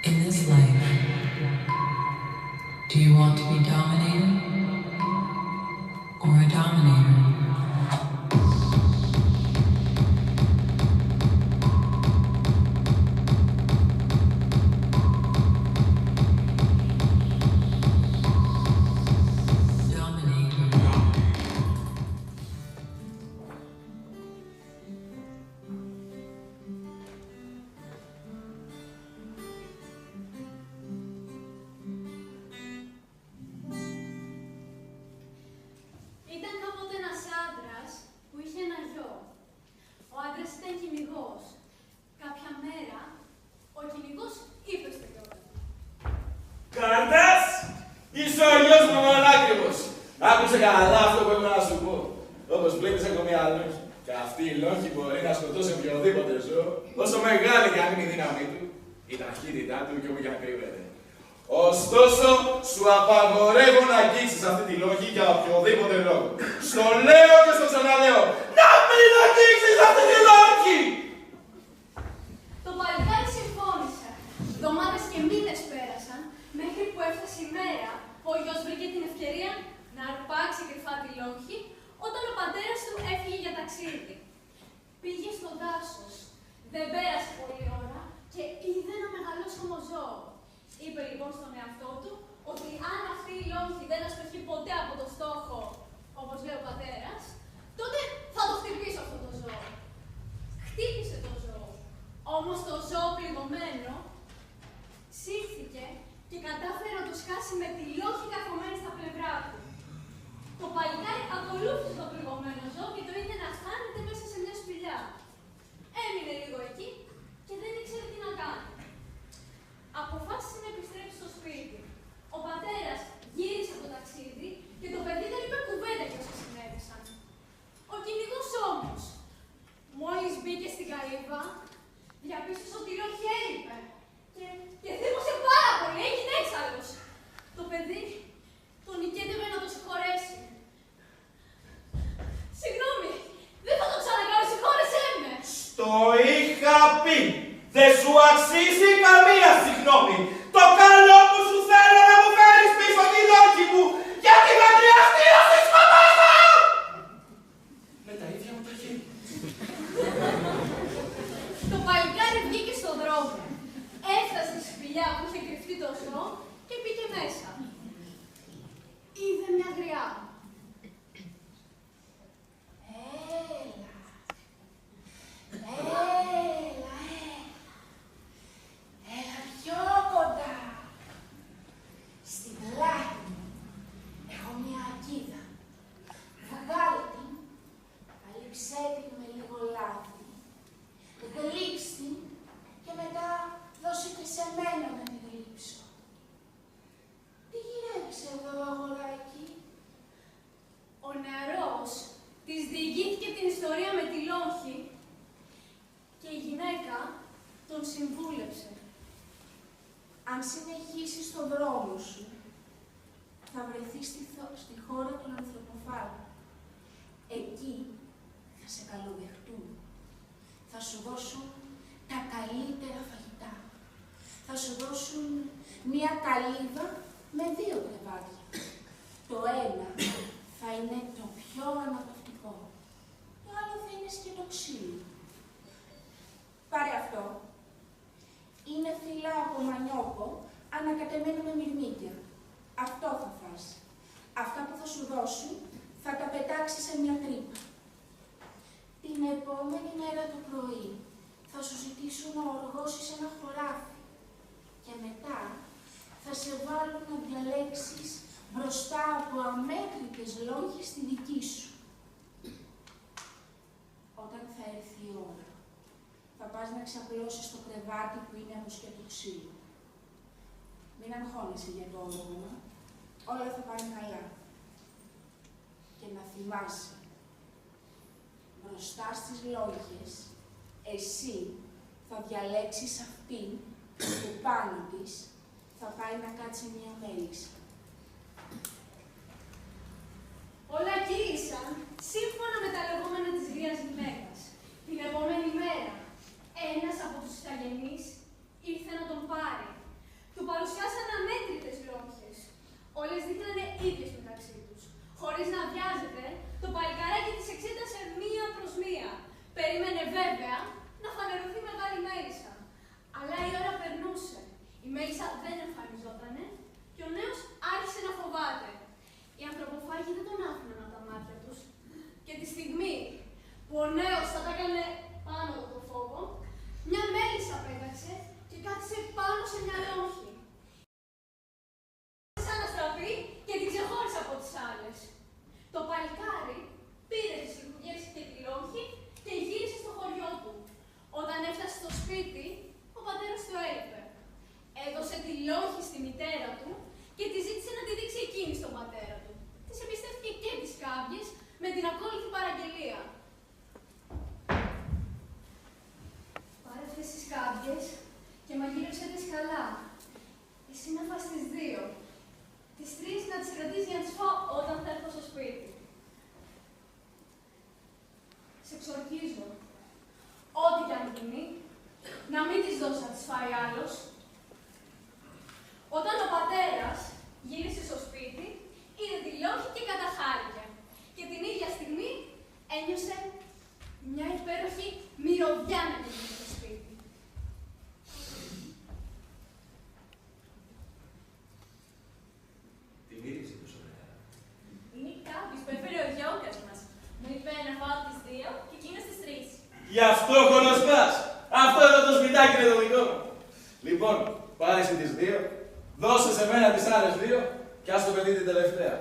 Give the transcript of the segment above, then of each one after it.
In this life, do you want to be dominated or a dominator? Ήταν κάποτε ένας άντρας που είχε ένα γιο. Ο άντρας ήταν κυνηγός. Κάποια μέρα, ο κυνηγός είπε στο γιο του: Κάρτας, είσαι ο γιος μου μονάκριβος. Άκουσε καλά αυτό που έχω να σου πω. Όπως βλέπεις έχω μία λόγη. Και αυτή η λόγη μπορεί να σκοτώσει οποιοδήποτε ζώο, όσο μεγάλη και αν είναι η δύναμή του, η ταχύτητά του και όπου και αν κρύβεται. Ωστόσο, σου απαγορεύω να αγγίξεις αυτή τη λόγη για οποιοδήποτε λόγο. Στο λέω και στο ξαναλέω, να μην αγγίξεις αυτή τη λόγη! Το παλικάρι συμφώνησε. Εβδομάδες και μήνες πέρασαν, μέχρι που έφτασε η μέρα που ο γιος βρήκε την ευκαιρία να αρπάξει κρυφά τη λόγη, όταν ο πατέρας του έφυγε για ταξίδι. Πήγε στο δάσος. Δεν πέρασε πολλή ώρα και είδε ένα μεγαλόσχομο ζώο. Είπε λοιπόν στον εαυτό του ότι αν αυτή η λόγη δεν αστοχεί ποτέ από το στόχο, όπως λέει ο πατέρας, τότε θα το χτυπήσω αυτό το ζώο. Χτύπησε το ζώο. Όμως το ζώο πληγωμένο σύρθηκε και κατάφερε να το σκάσει με τη λόγη καθωμένη στα πλευρά του. Το παλικάρι ακολούθησε το πληγωμένο ζώο και το είδε να χάνεται μέσα σε μια σπηλιά. Έμεινε λίγο εκεί και δεν ήξερε τι να κάνει. Αποφάσισε να επιστρέψει στο σπίτι. Ο πατέρας γύρισε από το ταξίδι και το παιδί δεν είπε κουβέντα για όσα συνέβησαν. Ο κυνηγός όμως, μόλις μπήκε στην καλύβα, διαπίστωσε ότι η λόγη έλειπε και θύμωσε πάρα πολύ, έγινε έξαλλος. Το παιδί τον νικέτευε να το συγχωρέσει. Συγγνώμη, δεν θα το ξανακάνω, συγχώρεσέ με! Στο είχα πει! Δεν σου αξίζει καμία συγγνώμη! Το καλό που σου θέλω να μου φέρεις πίσω τη λόγη μου, γιατί θα χρειαστεί να σε σκοτώσω! Με τα ίδια μου τα χέρια. Το παλικάρι βγήκε στον δρόμο. Έφτασε στη σπηλιά που είχε κρυφτεί το ζώο και μπήκε μέσα. Είδε μια γριά. Έλα πιο κοντά. Στην πλάτη μου έχω μια ακίδα. Βγάλε την, αλείψέ την με λίγο λάδι, γλύψ' την και μετά δώσε και σε μένα να την γλύψω. Τι γυρεύεις εδώ, αγοράκι? Ο νεαρός της διηγήθηκε την ιστορία με τη λόγη και η γυναίκα τον συμβούλεψε. Αν συνεχίσεις τον δρόμο σου, θα βρεθείς στη χώρα των ανθρωποφάγων. Εκεί θα σε καλοδεχτούν. Θα σου δώσουν τα καλύτερα φαγητά. Θα σου δώσουν μία καλύβα με 2 κρεβάτια. Το ένα θα είναι το πιο αναπαυτικό. Το άλλο θα είναι σκέτο ξύλο. Πάρε αυτό. Είναι φύλλα από μανιόκο, ανακατεμένο με μυρμήγκια. Αυτό θα φας. Αυτά που θα σου δώσουν, θα τα πετάξεις σε μια τρύπα. Την επόμενη μέρα το πρωί, θα σου ζητήσουν να οργώσεις ένα χωράφι. Και μετά, θα σε βάλουν να διαλέξεις μπροστά από αμέτρητες λόγες τη δική σου. Όταν θα έρθει η ώρα, θα πας να ξαπλώσεις το κρεβάτι που είναι από σκέτο ξύλο. Μην αγχώνεσαι για το όνομα, όλα θα πάνε καλά. Και να θυμάσαι, μπροστά στις λόγες, εσύ θα διαλέξεις αυτήν που πάνω της θα πάει να κάτσει μια μέλισσα. Όλα κύλησαν σύμφωνα με τα λεγόμενα της γρίας γυναίκας. Την επόμενη μέρα, ένας από τους ηθαγενείς ήρθε να τον πάρει λόγχη στη μητέρα του και τη ζήτησε να τη δείξει εκείνη στον πατέρα του. Της εμπιστεύτηκε και τις κάμπιες με την ακόλουθη παραγγελία. Πάρε αυτές τις κάμπιες και μαγείρεψε τις καλά. Εσύ να φας τις 2. Τις 3 να τις κρατήσεις για να τις φάω όταν θα έρθω στο σπίτι. Σε εξορκίζω. Ό,τι κι αν γίνει, να μην τις δώσεις να τις φάει άλλος. Όταν ο πατέρας γύρισε στο σπίτι, είδε τη λόγχη και καταχάρηκε. Και την ίδια στιγμή ένιωσε μια υπέροχη μυρωδιά να γυρίσει στο σπίτι. Τι μύριζε τόσο ωραία. Είναι η κάμπης που έφερε ο γιόγκας μας. Μου είπε να φάω τις 2 και εκείνος τις 3. Γι' αυτό χωροσκάς. Αυτό εδώ το σπιτάκι είναι το δικό μου. Λοιπόν, πάρε εσύ τις 2, δώσε σε μένα τις άλλες 2 και ας το παιδί την τελευταία.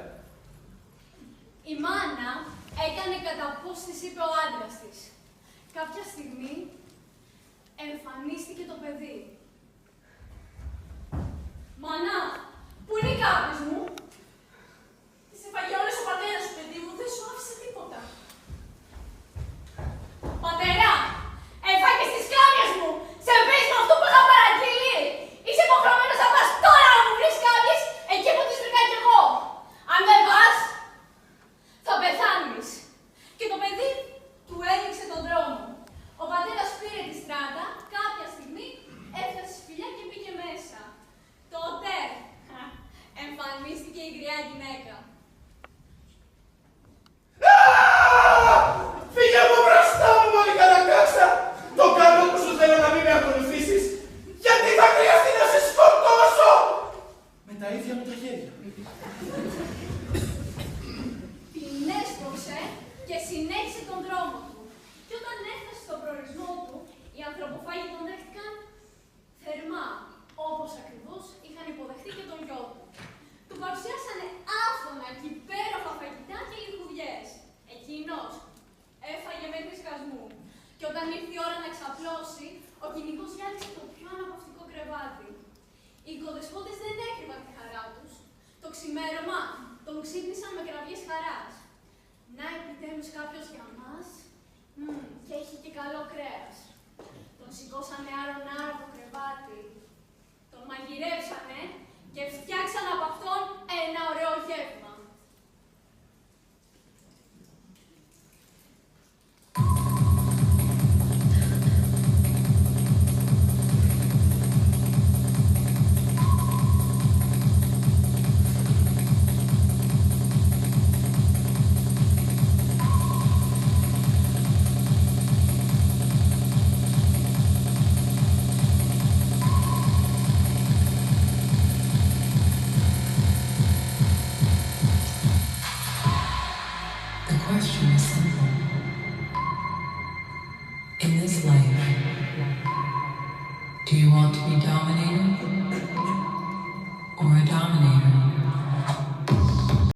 Η μάνα έκανε κατά πώς της είπε ο άντρας της. Κάποια στιγμή εμφανίστηκε το παιδί. «Μανά, πού είναι οι κάμπιες μου?» Τις έφαγε όλες ο πατέρας σου, παιδί μου, δεν σου άφησε τίποτα. «Πατέρα, έφαγες τις κάμπιες μου! Σε πεις με αυτό που είχα παραγγείλει! Είσαι υποχρεωμένος να πας τώρα να μου βρεις κάμπιες εκεί που τις βρήκα κι εγώ! Αν δεν πας, θα πεθάνεις!» Και το παιδί του έδειξε τον δρόμο. Ο πατέρας πήρε τη στράτα, κάποια στιγμή έφτασε στη σπηλιά και μπήκε μέσα. Τότε εμφανίστηκε η γριά γυναίκα. Φύγε από μπροστά μου, μόλι κατακάξα! Το καλό που σου θέλω να μην με ακολουθήσεις, γιατί θα χρειαστεί να σε σκοτώσω! Με τα ίδια μου τα χέρια. Την έσπρωξε και συνέχισε τον δρόμο του. Και όταν έφτασε στον προορισμό του, οι ανθρωποφάγοι τον δέχτηκαν θερμά, όπως ακριβώς είχαν υποδεχτεί και τον γιο του. Του παρουσιάσανε άφθονα και υπέροχα φαγητά και λιχουδιές. Εκείνος έφαγε μέχρι σκασμού. Και όταν ήρθε η ώρα να ξαπλώσει, ο κυνηγός διάλεξε το πιο αναπαυτικό κρεβάτι. Οι οικοδεσπότες δεν έκρυβαν τη χαρά τους. Το ξημέρωμα τον ξύπνησαν με κραυγές χαράς. «Να επιτέλους κάποιος για μας, και έχει και καλό κρέας». Τον σηκώσανε άρον-άρα από το κρεβάτι. Τον μαγειρέψανε και φτιάξαν από αυτόν ένα ωραίο γεύμα. The question is simple. In this life, do you want to be dominated